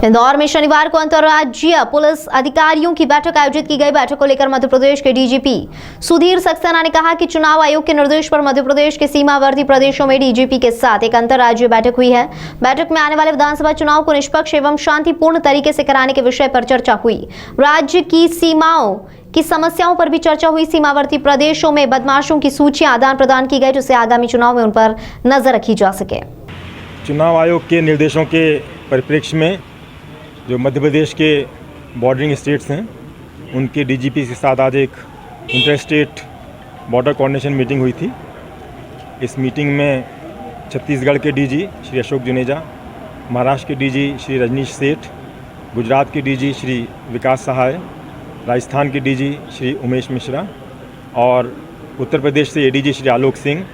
इंदौर में शनिवार को अंतर्राज्यीय पुलिस अधिकारियों की बैठक आयोजित की गई। बैठक को लेकर मध्य प्रदेश के डीजीपी सुधीर सक्सेना ने कहा कि चुनाव आयोग के निर्देश पर मध्य प्रदेश के सीमावर्ती प्रदेशों में डीजीपी के साथ एक अंतर्राज्यीय बैठक हुई है। बैठक में आने वाले विधानसभा चुनाव को निष्पक्ष एवं शांतिपूर्ण तरीके से कराने के विषय पर चर्चा हुई। राज्य की सीमाओं की समस्याओं पर भी चर्चा हुई। सीमावर्ती प्रदेशों में बदमाशों की सूचियां आदान प्रदान की गई, जिससे आगामी चुनाव में उन पर नजर रखी जा सके। चुनाव आयोग के निर्देशों के परिप्रेक्ष्य में जो मध्य प्रदेश के बॉर्डरिंग स्टेट्स हैं उनके डीजीपी के साथ आज एक inter state border coordination meeting हुई थी। इस मीटिंग में छत्तीसगढ़ के डीजी श्री अशोक जुनेजा, महाराष्ट्र के डीजी श्री रजनीश सेठ, गुजरात के डीजी श्री विकास सहाय, राजस्थान के डीजी श्री उमेश मिश्रा और उत्तर प्रदेश से एडीजी श्री आलोक सिंह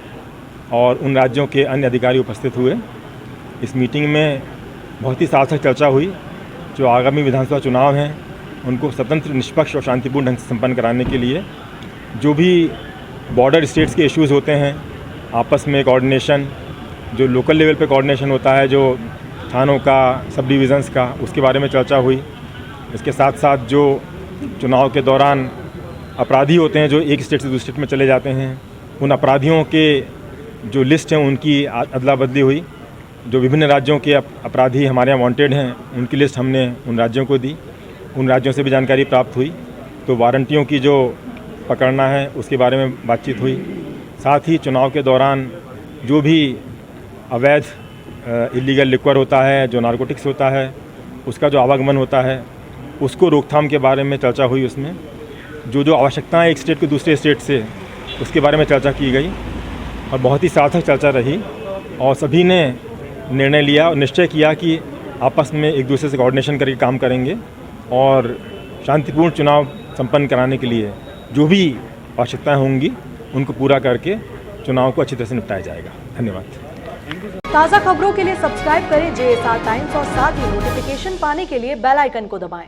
और उन राज्यों के अन्य अधिकारी उपस्थित हुए। इस मीटिंग में बहुत ही सार्थक चर्चा हुई। जो आगामी विधानसभा चुनाव हैं उनको स्वतंत्र, निष्पक्ष और शांतिपूर्ण ढंग से संपन्न कराने के लिए जो भी बॉर्डर स्टेट्स के इश्यूज़ होते हैं, आपस में कोऑर्डिनेशन, जो लोकल लेवल पे कोऑर्डिनेशन होता है, जो थानों का, सब डिविज़न्स का, उसके बारे में चर्चा हुई। इसके साथ साथ जो चुनाव के दौरान अपराधी होते हैं जो एक स्टेट से दूसरे स्टेट में चले जाते हैं, उन अपराधियों के जो लिस्ट हैं उनकी अदला बदली हुई। जो विभिन्न राज्यों के अपराधी हमारे यहाँ वांटेड हैं उनकी लिस्ट हमने उन राज्यों को दी। उन राज्यों से भी जानकारी प्राप्त हुई। तो वारंटियों की जो पकड़ना है उसके बारे में बातचीत हुई। साथ ही चुनाव के दौरान जो भी अवैध इलीगल लिक्वर होता है, जो नारकोटिक्स होता है, उसका जो आवागमन होता है, उसको रोकथाम के बारे में चर्चा हुई। उसमें जो आवश्यकताएँ एक स्टेट के दूसरे स्टेट से, उसके बारे में चर्चा की गई और बहुत ही सार्थक चर्चा रही। और सभी ने निर्णय लिया और निश्चय किया कि आपस में एक दूसरे से कोऑर्डिनेशन करके काम करेंगे और शांतिपूर्ण चुनाव संपन्न कराने के लिए जो भी आवश्यकताएं होंगी उनको पूरा करके चुनाव को अच्छी तरह से निपटाया जाएगा। धन्यवाद। ताज़ा खबरों के लिए सब्सक्राइब करें JSR टाइम्स और साथ ही नोटिफिकेशन पाने के लिए बेल आइकन को दबाएं।